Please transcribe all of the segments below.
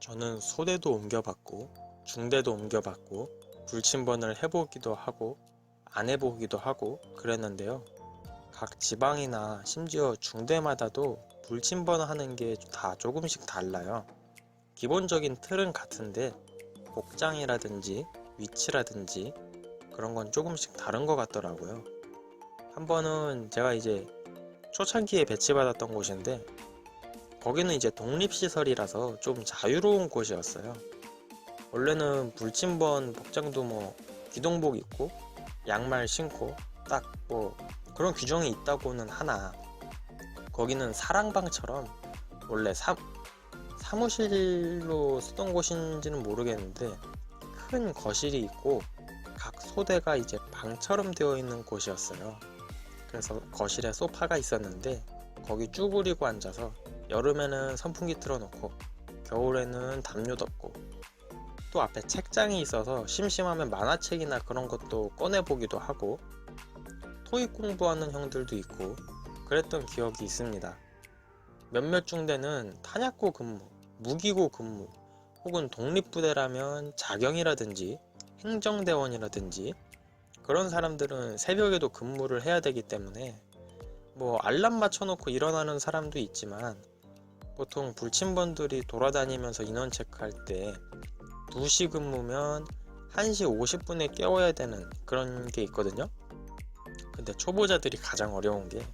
저는 소대도 옮겨봤고 중대도 옮겨봤고 불침번을 해보기도 하고 안 해보기도 하고 그랬는데요. 각 지방이나 심지어 중대마다도 불침번 하는 게 다 조금씩 달라요. 기본적인 틀은 같은데 복장이라든지 위치라든지 그런 건 조금씩 다른 것 같더라고요. 한 번은 제가 이제 초창기에 배치받았던 곳인데 거기는 이제 독립시설이라서 좀 자유로운 곳이었어요. 원래는 불침번 복장도 뭐 기동복 입고 양말 신고 딱 뭐 그런 규정이 있다고는 하나, 거기는 사랑방처럼 원래 사무실로 쓰던 곳인지는 모르겠는데 큰 거실이 있고 각 소대가 이제 방처럼 되어 있는 곳이었어요. 그래서 거실에 소파가 있었는데 거기 쭈그리고 앉아서 여름에는 선풍기 틀어놓고 겨울에는 담요 덮고 또 앞에 책장이 있어서 심심하면 만화책이나 그런 것도 꺼내보기도 하고 토익 공부하는 형들도 있고 그랬던 기억이 있습니다. 몇몇 중대는 탄약고 근무, 무기고 근무 혹은 독립부대라면 자경이라든지 행정대원이라든지 그런 사람들은 새벽에도 근무를 해야 되기 때문에 뭐 알람 맞춰놓고 일어나는 사람도 있지만 보통 불침번들이 돌아다니면서 인원 체크할 때 2시 근무면 1시 50분에 깨워야 되는 그런 게 있거든요. 근데 초보자들이 가장 어려운 게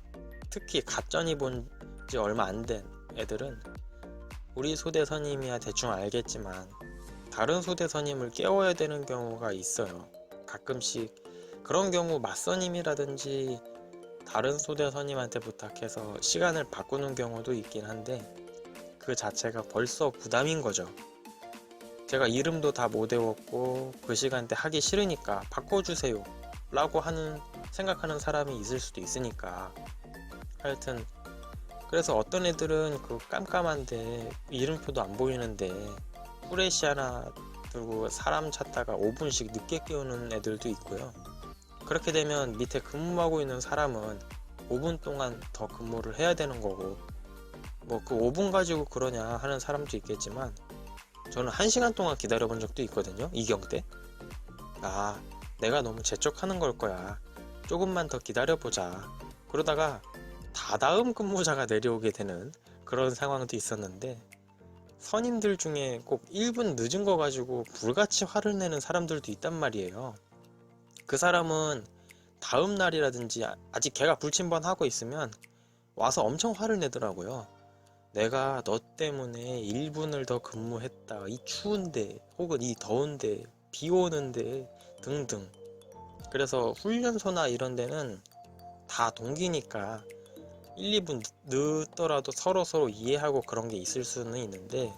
특히 갓전이 본 지 얼마 안 된 애들은 우리 소대 선임이야 대충 알겠지만 다른 소대 선임을 깨워야 되는 경우가 있어요. 가끔씩 그런 경우 맞선임이라든지 다른 소대 선임한테 부탁해서 시간을 바꾸는 경우도 있긴 한데 그 자체가 벌써 부담인 거죠. 제가 이름도 다 못 외웠고 그 시간대 하기 싫으니까 바꿔주세요 라고 생각하는 사람이 있을 수도 있으니까 하여튼 그래서 어떤 애들은 그 깜깜한데 이름표도 안 보이는데 후레쉬 하나 들고 사람 찾다가 5분씩 늦게 깨우는 애들도 있고요. 그렇게 되면 밑에 근무하고 있는 사람은 5분 동안 더 근무를 해야 되는 거고 뭐 그 5분 가지고 그러냐 하는 사람도 있겠지만 저는 1시간 동안 기다려 본 적도 있거든요. 이경 때. 아, 내가 너무 재촉하는 걸 거야. 조금만 더 기다려보자. 그러다가 다다음 근무자가 내려오게 되는 그런 상황도 있었는데 선임들 중에 꼭 1분 늦은 거 가지고 불같이 화를 내는 사람들도 있단 말이에요. 그 사람은 다음 날이라든지 아직 걔가 불침번 하고 있으면 와서 엄청 화를 내더라고요. 내가 너 때문에 1분을 더 근무했다. 이 추운데 혹은 이 더운데 비 오는데 등등. 그래서 훈련소나 이런 데는 다 동기니까 1, 2분 늦더라도 서로 이해하고 그런 게 있을 수는 있는데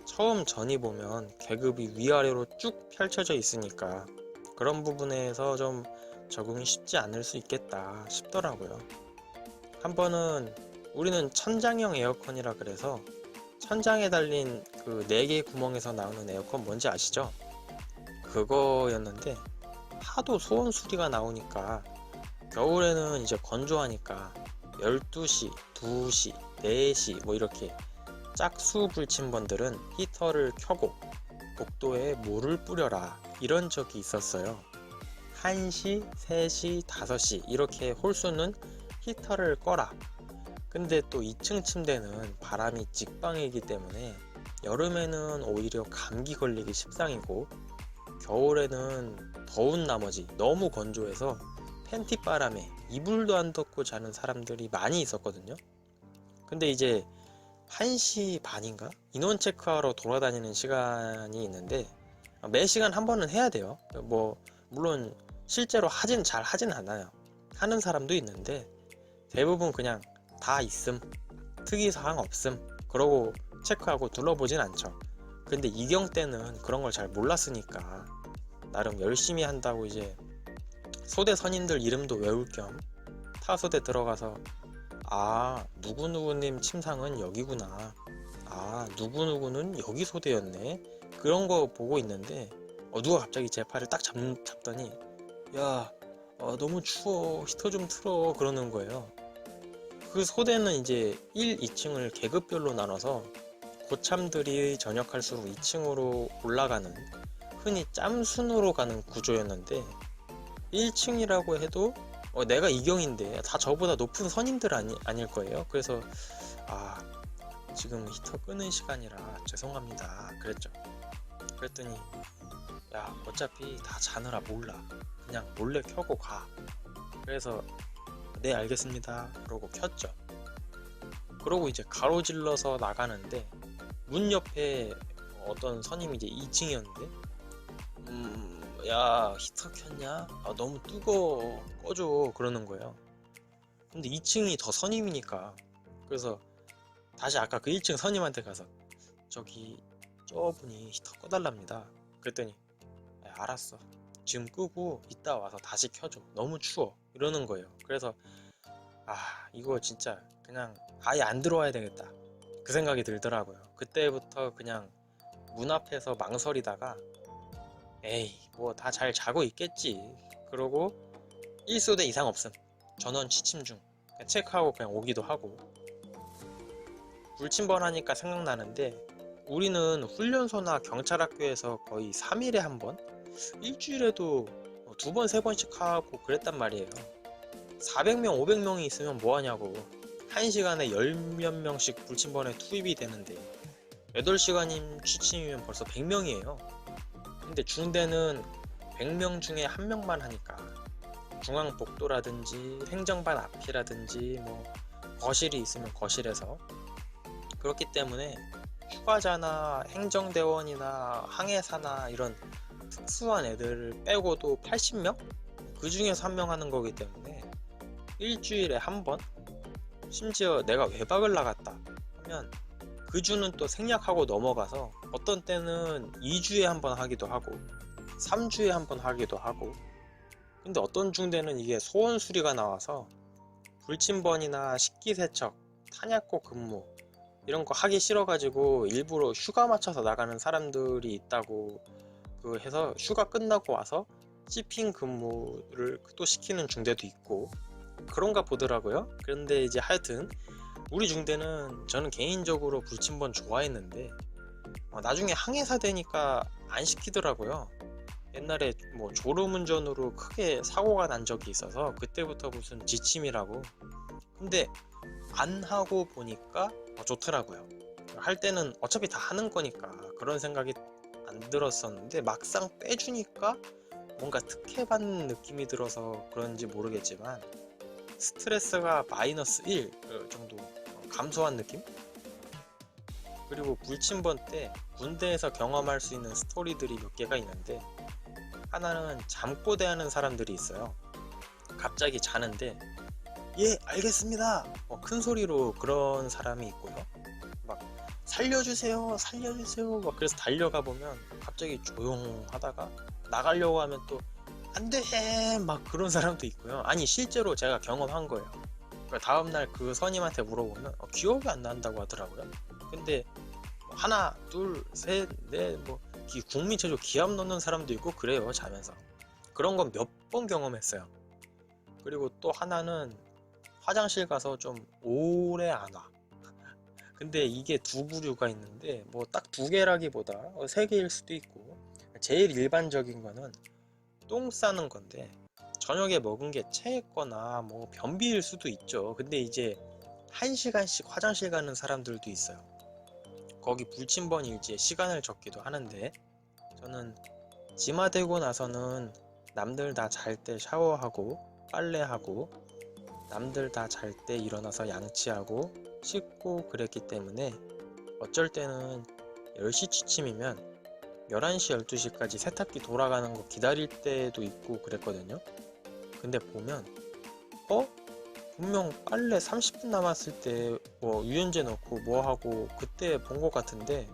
처음 전이 보면 계급이 위아래로 쭉 펼쳐져 있으니까 그런 부분에서 좀 적응이 쉽지 않을 수 있겠다 싶더라고요. 한 번은 우리는 천장형 에어컨이라 그래서 천장에 달린 그 4개 구멍에서 나오는 에어컨 뭔지 아시죠? 그거였는데 하도 소음 수리가 나오니까 겨울에는 이제 건조하니까 12시, 2시, 4시 뭐 이렇게 짝수 불침번들은 히터를 켜고 복도에 물을 뿌려라 이런 적이 있었어요. 1시, 3시, 5시 이렇게 홀수는 히터를 꺼라. 근데 또 2층 침대는 바람이 직방이기 때문에 여름에는 오히려 감기 걸리기 십상이고 겨울에는 더운 나머지 너무 건조해서 팬티 바람에 이불도 안 덮고 자는 사람들이 많이 있었거든요. 근데 이제 1시 반인가? 인원 체크하러 돌아다니는 시간이 있는데 매 시간 한 번은 해야 돼요. 뭐 물론 실제로 잘 하진 않아요. 하는 사람도 있는데 대부분 그냥 다 있음, 특이사항 없음 그러고 체크하고 둘러보진 않죠. 근데 이경 때는 그런 걸 잘 몰랐으니까 나름 열심히 한다고 이제 소대 선임들 이름도 외울 겸 타소대 들어가서 아, 누구누구님 침상은 여기구나. 아, 누구누구는 여기 소대였네. 그런 거 보고 있는데 누가 갑자기 제 팔을 딱 잡더니 야, 너무 추워. 히터 좀 틀어. 그러는 거예요. 그 소대는 이제 1, 2층을 계급별로 나눠서 고참들이 전역할수록 2층으로 올라가는, 흔히 짬순으로 가는 구조였는데 1층이라고 해도 내가 이경인데 다 저보다 높은 선임들 아닐 거예요. 그래서 지금 히터 끄는 시간이라 죄송합니다 그랬죠. 그랬더니 야 어차피 다 자느라 몰라, 그냥 몰래 켜고 가. 그래서 네 알겠습니다 그러고 켰죠. 그러고 이제 가로질러서 나가는데 문 옆에 어떤 선임이 이제 2층이었는데 야 히터 켰냐? 너무 뜨거워, 꺼줘 그러는 거예요. 근데 2층이 더 선임이니까, 그래서 다시 아까 그 1층 선임한테 가서 저기 저분이 히터 꺼달랍니다 그랬더니 알았어 지금 끄고 이따 와서 다시 켜줘, 너무 추워 이러는 거예요. 그래서 이거 진짜 그냥 아예 안 들어와야 되겠다 그 생각이 들더라고요. 그때부터 그냥 문 앞에서 망설이다가 에이 뭐 다 잘 자고 있겠지 그러고 1소대 이상 없음, 전원 취침 중, 체크하고 그냥 오기도 하고. 불침번하니까 생각나는데 우리는 훈련소나 경찰학교에서 거의 3일에 한 번, 일주일에도 2번, 3번씩 하고 그랬단 말이에요. 400명, 500명이 있으면 뭐하냐고. 1시간에 10몇 명씩 불침번에 투입이 되는데 8시간임 취침이면 벌써 100명이에요. 근데 중대는 100명 중에 1명만 하니까 중앙복도라든지 행정반 앞이라든지 뭐 거실이 있으면 거실에서, 그렇기 때문에 휴가자나 행정대원이나 항해사나 이런 특수한 애들 빼고도 80명? 그 중에서 1명 하는 거기 때문에 일주일에 한 번? 심지어 내가 외박을 나갔다 하면 그 주는 또 생략하고 넘어가서 어떤 때는 2주에 한 번 하기도 하고 3주에 한 번 하기도 하고. 근데 어떤 중대는 이게 소원 수리가 나와서 불침번이나 식기세척, 탄약고 근무 이런 거 하기 싫어가지고 일부러 휴가 맞춰서 나가는 사람들이 있다고 해서 휴가 끝나고 와서 시핑 근무를 또 시키는 중대도 있고 그런가 보더라고요. 그런데 이제 하여튼 우리 중대는 저는 개인적으로 불침번 좋아했는데 나중에 항해사 되니까 안 시키더라고요. 옛날에 뭐 졸음운전으로 크게 사고가 난 적이 있어서 그때부터 무슨 지침이라고. 근데 안 하고 보니까 좋더라고요. 할 때는 어차피 다 하는 거니까 그런 생각이 안 들었었는데 막상 빼주니까 뭔가 특혜받는 느낌이 들어서 그런지 모르겠지만 스트레스가 마이너스 1 정도 감소한 느낌? 그리고 불침번 때 군대에서 경험할 수 있는 스토리들이 몇 개가 있는데, 하나는 잠꼬대하는 사람들이 있어요. 갑자기 자는데 예 알겠습니다 큰 소리로 그런 사람이 있고요. 막 살려주세요 살려주세요 막 그래서 달려가 보면 갑자기 조용하다가 나가려고 하면 또 안돼 막 그런 사람도 있고요. 아니 실제로 제가 경험한 거예요. 그러니까 다음날 그 선임한테 물어보면 기억이 안 난다고 하더라고요. 근데 하나 둘 셋 넷 뭐 국민체조 기합 넣는 사람도 있고 그래요 자면서. 그런 건 몇 번 경험했어요. 그리고 또 하나는 화장실 가서 좀 오래 안 와. 근데 이게 두 부류가 있는데 뭐 딱 2개라기보다 3개일 수도 있고, 제일 일반적인 거는 똥 싸는 건데 저녁에 먹은 게 체했거나 뭐 변비일 수도 있죠. 근데 이제 1시간씩 화장실 가는 사람들도 있어요. 거기 불침번 일지에 시간을 적기도 하는데 저는 지마되고 나서는 남들 다 잘 때 샤워하고 빨래하고 남들 다 잘 때 일어나서 양치하고 씻고 그랬기 때문에 어쩔 때는 10시 취침이면 11시 12시까지 세탁기 돌아가는 거 기다릴 때도 있고 그랬거든요. 근데 보면 분명 빨래 30분 남았을 때 뭐 유연제 넣고 뭐 하고 그때 본 것 같은데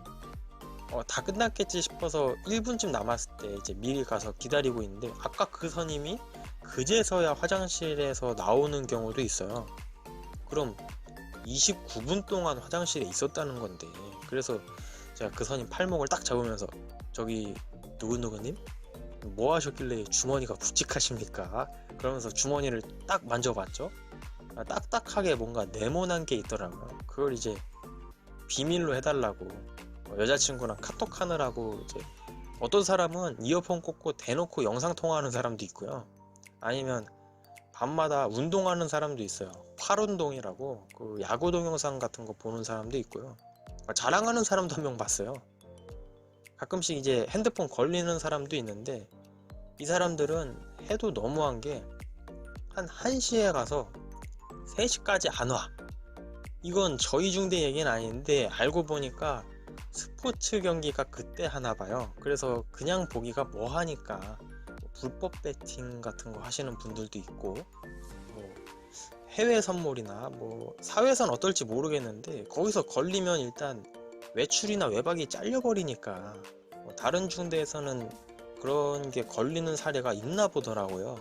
다 끝났겠지 싶어서 1분쯤 남았을 때 이제 미리 가서 기다리고 있는데 아까 그 선임이 그제서야 화장실에서 나오는 경우도 있어요. 그럼 29분 동안 화장실에 있었다는 건데, 그래서 제가 그 선임 팔목을 딱 잡으면서 저기 누구누구님? 뭐 하셨길래 주머니가 굵직하십니까? 그러면서 주머니를 딱 만져봤죠. 딱딱하게 뭔가 네모난 게 있더라고요. 그걸 이제 비밀로 해달라고 여자친구랑 카톡 하느라고 이제 어떤 사람은 이어폰 꽂고 대놓고 영상 통화하는 사람도 있고요. 아니면 밤마다 운동하는 사람도 있어요. 팔운동이라고 그 야구 동영상 같은 거 보는 사람도 있고요. 자랑하는 사람도 한 명 봤어요. 가끔씩 이제 핸드폰 걸리는 사람도 있는데 이 사람들은 해도 너무한 게 한 1시에 가서 3시까지 안 와. 이건 저희 중대 얘기는 아닌데 알고 보니까 스포츠 경기가 그때 하나 봐요. 그래서 그냥 보기가 뭐하니까 불법 배팅 같은 거 하시는 분들도 있고, 뭐 해외 선물이나 뭐 사회선 어떨지 모르겠는데 거기서 걸리면 일단 외출이나 외박이 잘려버리니까 다른 중대에서는 그런 게 걸리는 사례가 있나 보더라고요.